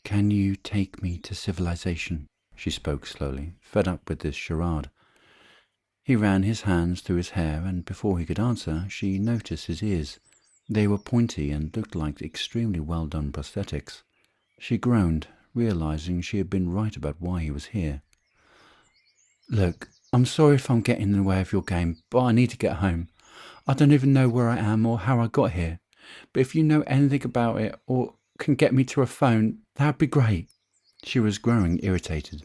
"Can you take me to civilization?" She spoke slowly, fed up with this charade. He ran his hands through his hair, and before he could answer, she noticed his ears. They were pointy and looked like extremely well-done prosthetics. She groaned, realizing she had been right about why he was here. "Look, I'm sorry if I'm getting in the way of your game, but I need to get home. I don't even know where I am or how I got here. But if you know anything about it or can get me to a phone, that'd be great." She was growing irritated,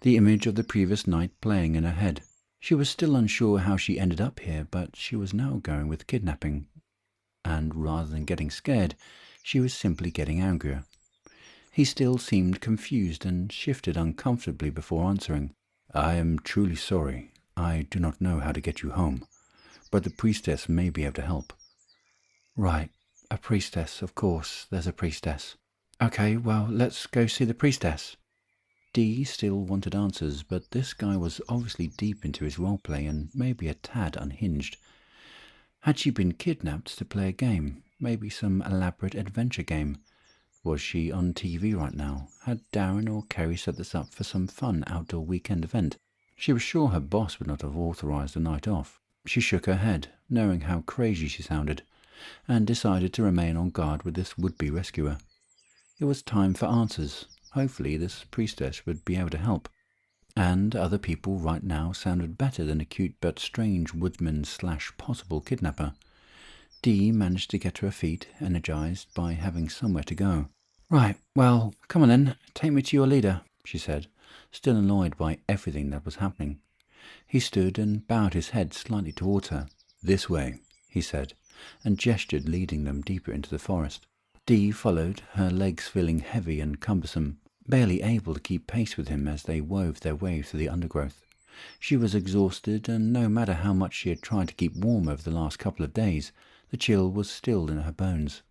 the image of the previous night playing in her head. She was still unsure how she ended up here, but she was now going with kidnapping. And rather than getting scared, she was simply getting angrier. He still seemed confused and shifted uncomfortably before answering. "I am truly sorry. I do not know how to get you home, but the priestess may be able to help." "Right, a priestess, of course, there's a priestess. Okay, well, let's go see the priestess." Dee still wanted answers, but this guy was obviously deep into his roleplay and maybe a tad unhinged. Had she been kidnapped to play a game? Maybe some elaborate adventure game? Was she on TV right now? Had Darren or Kerry set this up for some fun outdoor weekend event? She was sure her boss would not have authorized the night off. She shook her head, knowing how crazy she sounded, and decided to remain on guard with this would-be rescuer. It was time for answers. Hopefully this priestess would be able to help. And other people right now sounded better than a cute but strange woodman/possible kidnapper. Dee managed to get to her feet, energized by having somewhere to go. "Right, well, come on then, take me to your leader," she said, still annoyed by everything that was happening. He stood and bowed his head slightly towards her. "This way," he said, and gestured, leading them deeper into the forest. Dee followed, her legs feeling heavy and cumbersome, barely able to keep pace with him as they wove their way through the undergrowth. She was exhausted, and no matter how much she had tried to keep warm over the last couple of days, the chill was still in her bones.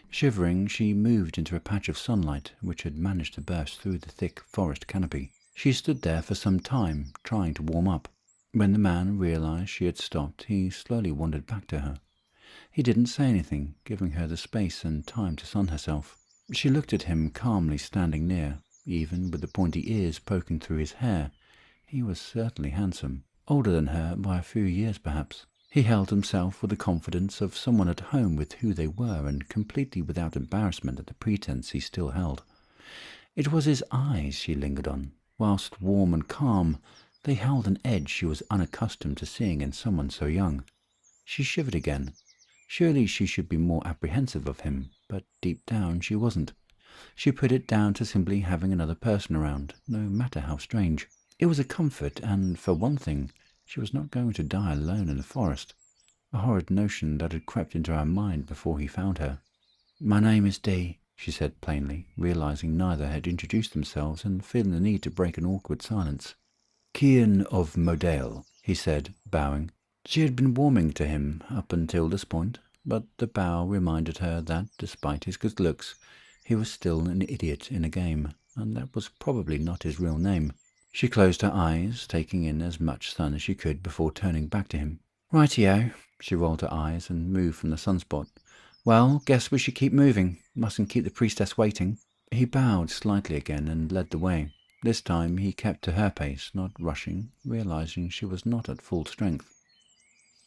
Shivering, she moved into a patch of sunlight which had managed to burst through the thick forest canopy. She stood there for some time, trying to warm up. When the man realized she had stopped, he slowly wandered back to her. He didn't say anything, giving her the space and time to sun herself. She looked at him calmly standing near, even with the pointy ears poking through his hair. He was certainly handsome, older than her by a few years perhaps. He held himself with the confidence of someone at home with who they were and completely without embarrassment at the pretense he still held. It was his eyes she lingered on. Whilst warm and calm, they held an edge she was unaccustomed to seeing in someone so young. She shivered again. Surely she should be more apprehensive of him, but deep down she wasn't. She put it down to simply having another person around, no matter how strange. It was a comfort, and for one thing, she was not going to die alone in the forest. A horrid notion that had crept into her mind before he found her. "My name is Dee," she said plainly, realizing neither had introduced themselves and feeling the need to break an awkward silence. "Cian of Modale," he said, bowing. She had been warming to him up until this point, but the bow reminded her that, despite his good looks, he was still an idiot in a game, and that was probably not his real name. She closed her eyes, taking in as much sun as she could before turning back to him. "Rightio." She rolled her eyes and moved from the sunspot. "Well, guess we should keep moving. Mustn't keep the priestess waiting." He bowed slightly again and led the way. This time he kept to her pace, not rushing, realizing she was not at full strength.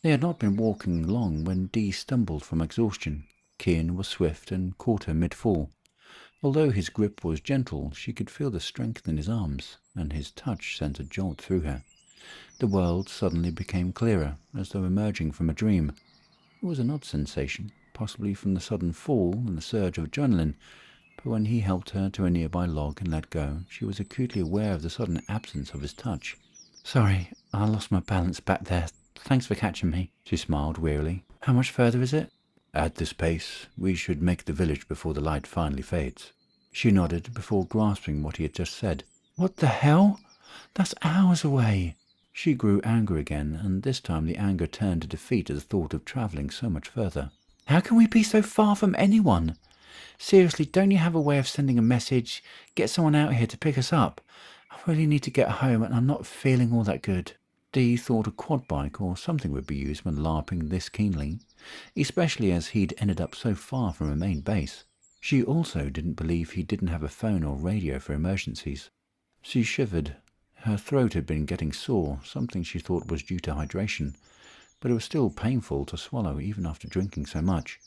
They had not been walking long when Dee stumbled from exhaustion. Cian was swift and caught her mid-fall. Although his grip was gentle, she could feel the strength in his arms, and his touch sent a jolt through her. The world suddenly became clearer, as though emerging from a dream. It was an odd sensation, possibly from the sudden fall and the surge of adrenaline, but when he helped her to a nearby log and let go, she was acutely aware of the sudden absence of his touch. "Sorry, I lost my balance back there. Thanks for catching me," she smiled wearily. "How much further is it?" "At this pace, we should make the village before the light finally fades." She nodded before grasping what he had just said. "What the hell? That's hours away!" She grew angry again, and this time the anger turned to defeat at the thought of travelling so much further. "How can we be so far from anyone? Seriously, don't you have a way of sending a message? Get someone out here to pick us up. I really need to get home and I'm not feeling all that good." Dee thought a quad bike or something would be used when LARPing this keenly, especially as he'd ended up so far from a main base. She also didn't believe he didn't have a phone or radio for emergencies. She shivered. Her throat had been getting sore, something she thought was due to hydration, but it was still painful to swallow even after drinking so much.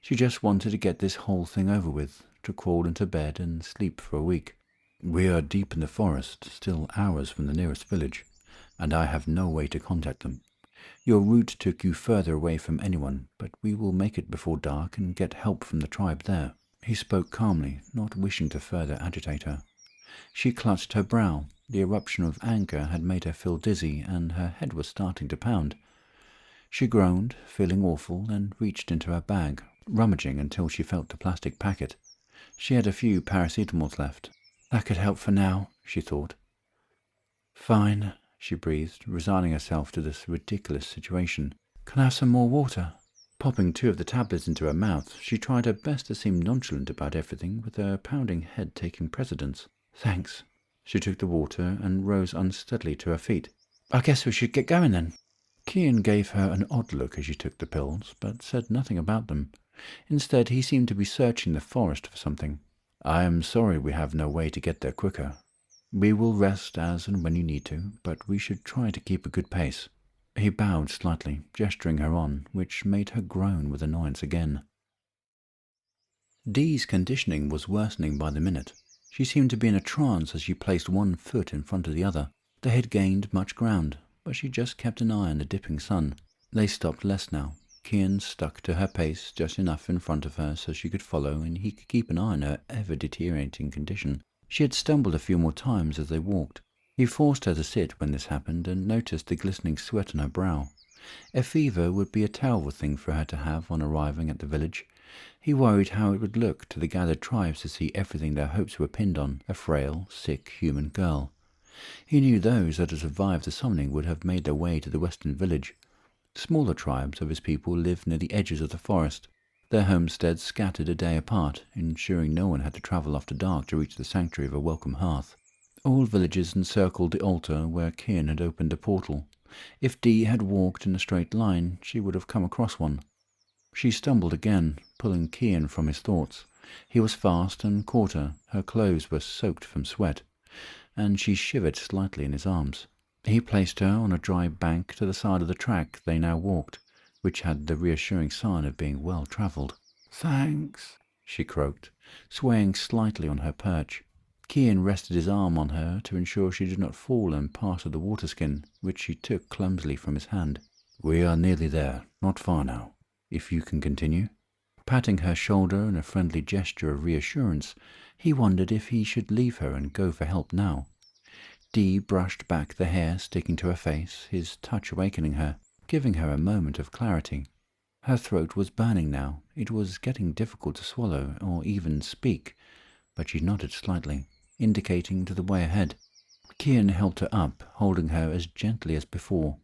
She just wanted to get this whole thing over with, to crawl into bed and sleep for a week. We are deep in the forest, still hours from the nearest village, and I have no way to contact them. Your route took you further away from anyone, but we will make it before dark and get help from the tribe there. He spoke calmly, not wishing to further agitate her. She clutched her brow. The eruption of anger had made her feel dizzy, and her head was starting to pound. She groaned, feeling awful, and reached into her bag, rummaging until she felt the plastic packet. She had a few paracetamols left. That could help for now, she thought. Fine, she breathed, resigning herself to this ridiculous situation. Can I have some more water? Popping 2 of the tablets into her mouth, she tried her best to seem nonchalant about everything, with her pounding head taking precedence. Thanks. She took the water and rose unsteadily to her feet. I guess we should get going then. Kian gave her an odd look as she took the pills, but said nothing about them. Instead, he seemed to be searching the forest for something. I am sorry we have no way to get there quicker. We will rest as and when you need to, but we should try to keep a good pace. He bowed slightly, gesturing her on, which made her groan with annoyance again. Dee's conditioning was worsening by the minute. She seemed to be in a trance as she placed one foot in front of the other. They had gained much ground, but she just kept an eye on the dipping sun. They stopped less now. Kian stuck to her pace just enough in front of her so she could follow, and he could keep an eye on her ever-deteriorating condition. She had stumbled a few more times as they walked. He forced her to sit when this happened and noticed the glistening sweat on her brow. A fever would be a terrible thing for her to have on arriving at the village. He worried how it would look to the gathered tribes to see everything their hopes were pinned on, a frail, sick human girl. He knew those that had survived the summoning would have made their way to the western village. Smaller tribes of his people lived near the edges of the forest, their homesteads scattered a day apart, ensuring no one had to travel after dark to reach the sanctuary of a welcome hearth. All villages encircled the altar where Kian had opened a portal. If Dee had walked in a straight line, she would have come across one. She stumbled again, pulling Kian from his thoughts. He was fast and caught her. Her clothes were soaked from sweat, and she shivered slightly in his arms. He placed her on a dry bank to the side of the track they now walked, which had the reassuring sign of being well travelled. Thanks, she croaked, swaying slightly on her perch. Kian rested his arm on her to ensure she did not fall and pass of the water skin, which she took clumsily from his hand. We are nearly there, not far now, if you can continue. Patting her shoulder in a friendly gesture of reassurance, he wondered if he should leave her and go for help now. Dee brushed back the hair sticking to her face, his touch awakening her, giving her a moment of clarity. Her throat was burning now. It was getting difficult to swallow or even speak, but she nodded slightly, indicating to the way ahead. Kian helped her up, holding her as gently as before,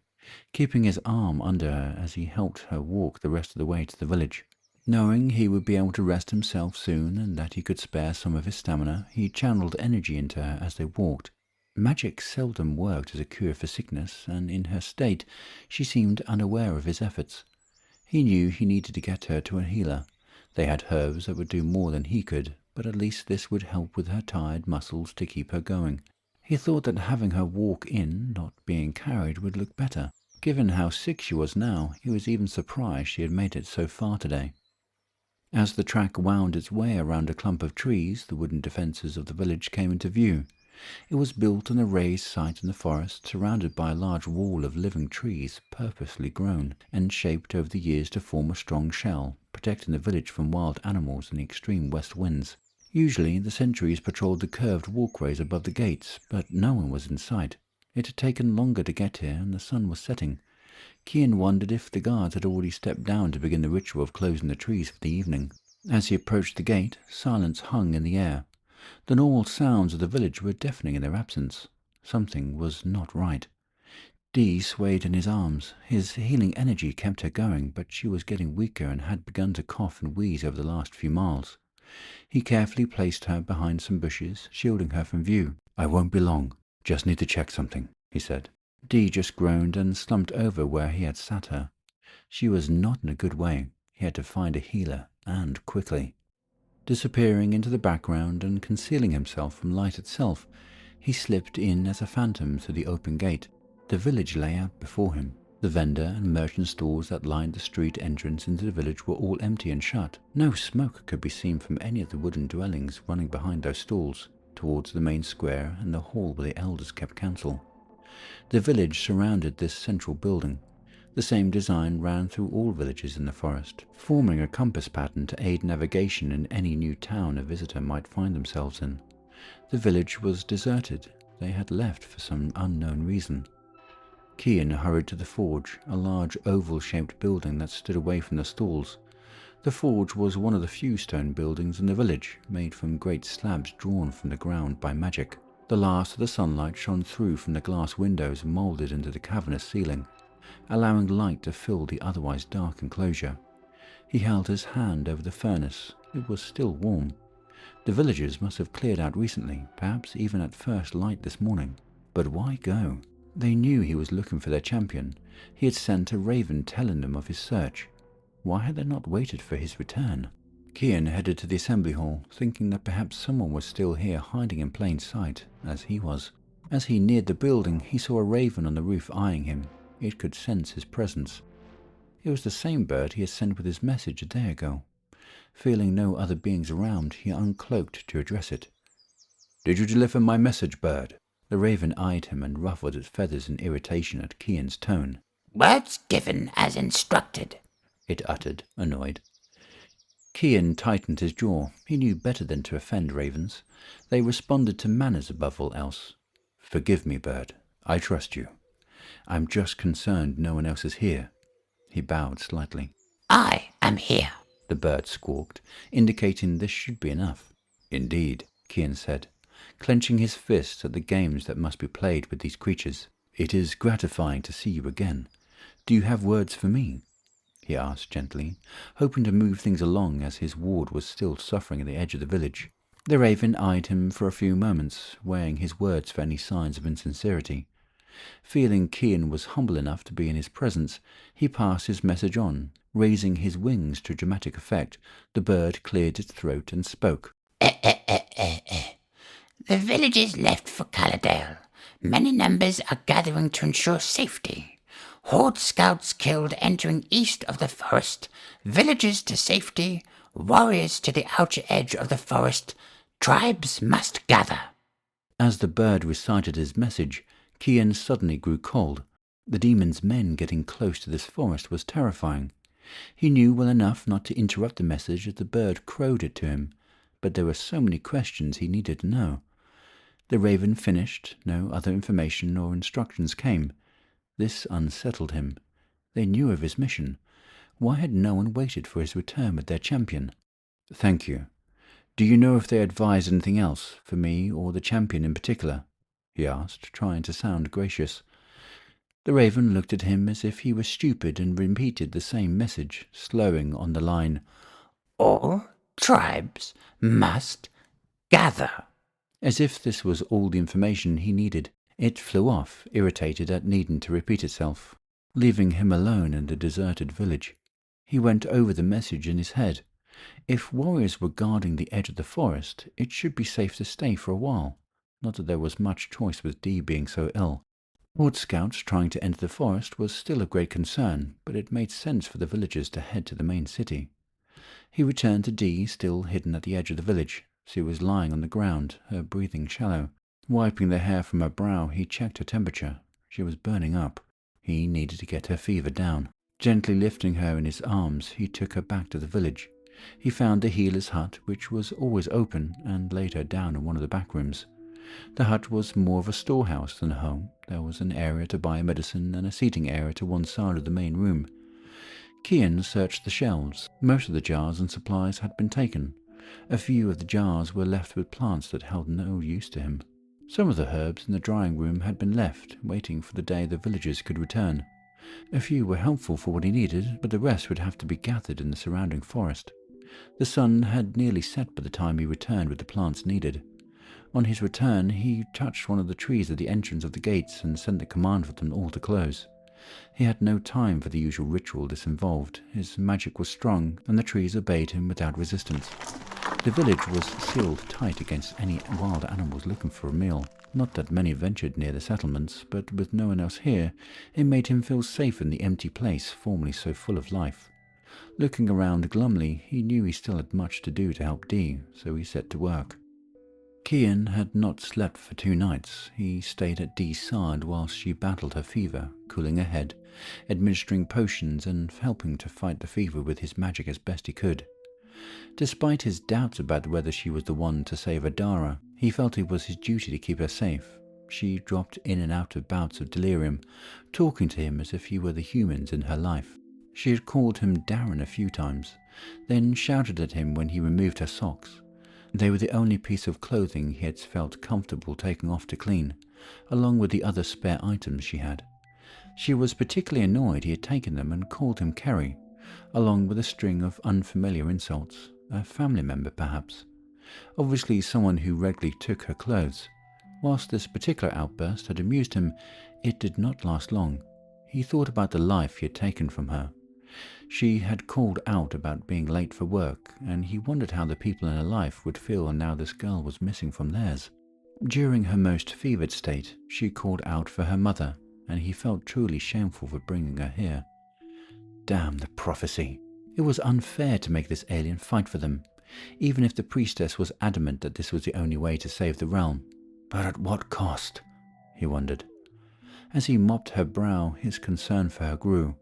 keeping his arm under her as he helped her walk the rest of the way to the village. Knowing he would be able to rest himself soon and that he could spare some of his stamina, he channeled energy into her as they walked. Magic seldom worked as a cure for sickness, and in her state she seemed unaware of his efforts. He knew he needed to get her to a healer. They had herbs that would do more than he could, but at least this would help with her tired muscles to keep her going. He thought that having her walk in, not being carried, would look better. Given how sick she was now, he was even surprised she had made it so far today. As the track wound its way around a clump of trees, the wooden defences of the village came into view. It was built on a raised site in the forest, surrounded by a large wall of living trees, purposely grown and shaped over the years to form a strong shell, protecting the village from wild animals and the extreme west winds. Usually, the sentries patrolled the curved walkways above the gates, but no one was in sight. It had taken longer to get here, and the sun was setting. Kian wondered if the guards had already stepped down to begin the ritual of closing the trees for the evening. As he approached the gate, silence hung in the air. The normal sounds of the village were deafening in their absence. Something was not right. Dee swayed in his arms. His healing energy kept her going, but she was getting weaker and had begun to cough and wheeze over the last few miles. He carefully placed her behind some bushes, shielding her from view. I won't be long. Just need to check something, he said. Dee just groaned and slumped over where he had sat her. She was not in a good way. He had to find a healer, and quickly. Disappearing into the background and concealing himself from light itself, he slipped in as a phantom through the open gate. The village lay out before him. The vendor and merchant stalls that lined the street entrance into the village were all empty and shut. No smoke could be seen from any of the wooden dwellings running behind those stalls, towards the main square and the hall where the elders kept council. The village surrounded this central building. The same design ran through all villages in the forest, forming a compass pattern to aid navigation in any new town a visitor might find themselves in. The village was deserted. They had left for some unknown reason. Cian hurried to the forge, a large oval-shaped building that stood away from the stalls. The forge was one of the few stone buildings in the village, made from great slabs drawn from the ground by magic. The last of the sunlight shone through from the glass windows moulded into the cavernous ceiling, allowing light to fill the otherwise dark enclosure. He held his hand over the furnace. It was still warm. The villagers must have cleared out recently, perhaps even at first light this morning. But why go? They knew he was looking for their champion. He had sent a raven telling them of his search. Why had they not waited for his return? Cian headed to the assembly hall, thinking that perhaps someone was still here hiding in plain sight, as he was. As he neared the building, he saw a raven on the roof eyeing him. It could sense his presence. It was the same bird he had sent with his message a day ago. Feeling no other beings around, he uncloaked to address it. "Did you deliver my message, bird?" The raven eyed him and ruffled its feathers in irritation at Cian's tone. "Words given as instructed," it uttered, annoyed. Cian tightened his jaw. He knew better than to offend ravens. They responded to manners above all else. "Forgive me, bird. I trust you. I'm just concerned no one else is here." He bowed slightly. "I am here," the bird squawked, indicating this should be enough. "Indeed," Cian said, clenching his fists at the games that must be played with these creatures. "It is gratifying to see you again. Do you have words for me?" he asked gently, hoping to move things along as his ward was still suffering at the edge of the village. The raven eyed him for a few moments, weighing his words for any signs of insincerity. Feeling Cian was humble enough to be in his presence, he passed his message on. Raising his wings to dramatic effect, the bird cleared its throat and spoke. The village is left for Caladale. Many numbers are gathering to ensure safety. Horde scouts killed entering east of the forest. Villagers to safety. Warriors to the outer edge of the forest. Tribes must gather. As the bird recited his message, Cian suddenly grew cold. The demon's men getting close to this forest was terrifying. He knew well enough not to interrupt the message as the bird crowed it to him, but there were so many questions he needed to know. The raven finished. No other information or instructions came. This unsettled him. They knew of his mission. Why had no one waited for his return with their champion? "Thank you. Do you know if they advised anything else, for me or the champion in particular?" he asked, trying to sound gracious. The raven looked at him as if he were stupid and repeated the same message, slowing on the line, "All tribes must gather." as if this was all the information he needed. It flew off, irritated at needing to repeat itself, leaving him alone in the deserted village. He went over the message in his head. If warriors were guarding the edge of the forest, it should be safe to stay for a while. Not that there was much choice with Dee being so ill. Horde scouts trying to enter the forest was still a great concern, but it made sense for the villagers to head to the main city. He returned to Dee, still hidden at the edge of the village. She was lying on the ground, her breathing shallow. Wiping the hair from her brow, he checked her temperature. She was burning up. He needed to get her fever down. Gently lifting her in his arms, he took her back to the village. He found the healer's hut, which was always open, and laid her down in one of the back rooms. The hut was more of a storehouse than a home. There was an area to buy medicine and a seating area to one side of the main room. Cian searched the shelves. Most of the jars and supplies had been taken. A few of the jars were left with plants that held no use to him. Some of the herbs in the drying room had been left, waiting for the day the villagers could return. A few were helpful for what he needed, but the rest would have to be gathered in the surrounding forest. The sun had nearly set by the time he returned with the plants needed. On his return, he touched one of the trees at the entrance of the gates and sent the command for them all to close. He had no time for the usual ritual this involved. His magic was strong, and the trees obeyed him without resistance. The village was sealed tight against any wild animals looking for a meal. Not that many ventured near the settlements, but with no one else here, it made him feel safe in the empty place formerly so full of life. Looking around glumly, he knew he still had much to do to help Dee, so he set to work. Kian had not slept for 2 nights. He stayed at Dee's side whilst she battled her fever, cooling her head, administering potions and helping to fight the fever with his magic as best he could. Despite his doubts about whether she was the one to save Adara, he felt it was his duty to keep her safe. She dropped in and out of bouts of delirium, talking to him as if he were the humans in her life. She had called him Darren a few times, then shouted at him when he removed her socks. They were the only piece of clothing he had felt comfortable taking off to clean, along with the other spare items she had. She was particularly annoyed he had taken them and called him Kerry, along with a string of unfamiliar insults. A family member, perhaps. Obviously someone who regularly took her clothes. Whilst this particular outburst had amused him, it did not last long. He thought about the life he had taken from her. She had called out about being late for work, and he wondered how the people in her life would feel now this girl was missing from theirs. During her most fevered state, she called out for her mother, and he felt truly shameful for bringing her here. Damn the prophecy. It was unfair to make this alien fight for them, even if the priestess was adamant that this was the only way to save the realm. But at what cost? He wondered. As he mopped her brow, his concern for her grew.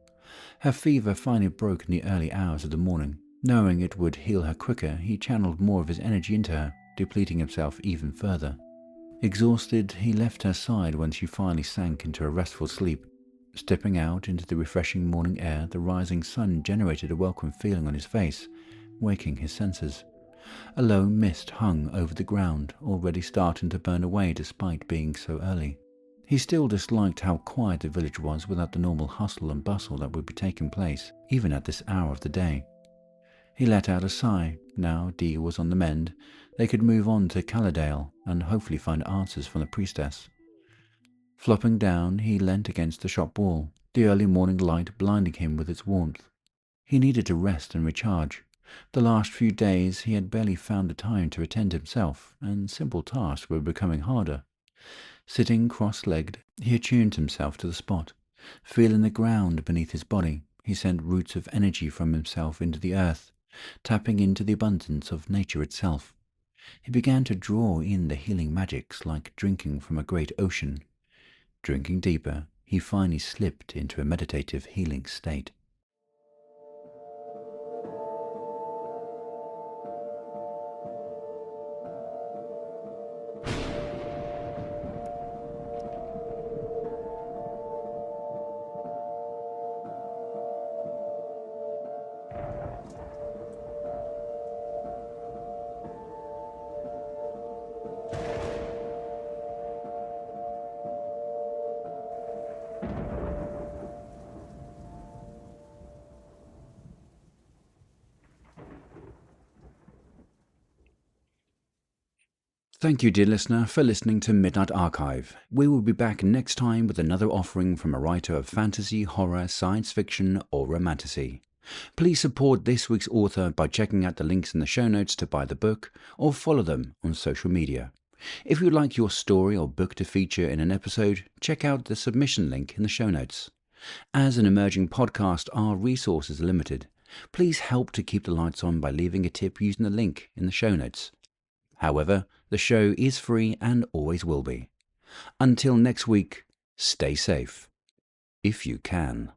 Her fever finally broke in the early hours of the morning. Knowing it would heal her quicker, he channeled more of his energy into her, depleting himself even further. Exhausted, he left her side when she finally sank into a restful sleep. Stepping out into the refreshing morning air, the rising sun generated a welcome feeling on his face, waking his senses. A low mist hung over the ground, already starting to burn away despite being so early. He still disliked how quiet the village was without the normal hustle and bustle that would be taking place, even at this hour of the day. He let out a sigh. Now Dee was on the mend. They could move on to Caladale and hopefully find answers from the priestess. Flopping down, he leant against the shop wall, the early morning light blinding him with its warmth. He needed to rest and recharge. The last few days he had barely found the time to attend to himself, and simple tasks were becoming harder. Sitting cross-legged, he attuned himself to the spot. Feeling the ground beneath his body, he sent roots of energy from himself into the earth, tapping into the abundance of nature itself. He began to draw in the healing magics like drinking from a great ocean. Drinking deeper, he finally slipped into a meditative healing state. Thank you, dear listener, for listening to Midnight Archive. We will be back next time with another offering from a writer of fantasy, horror, science fiction, or romantasy. Please support this week's author by checking out the links in the show notes to buy the book, or follow them on social media. If you'd like your story or book to feature in an episode, check out the submission link in the show notes. As an emerging podcast, our resources are limited. Please help to keep the lights on by leaving a tip using the link in the show notes. However, the show is free and always will be. Until next week, stay safe, if you can.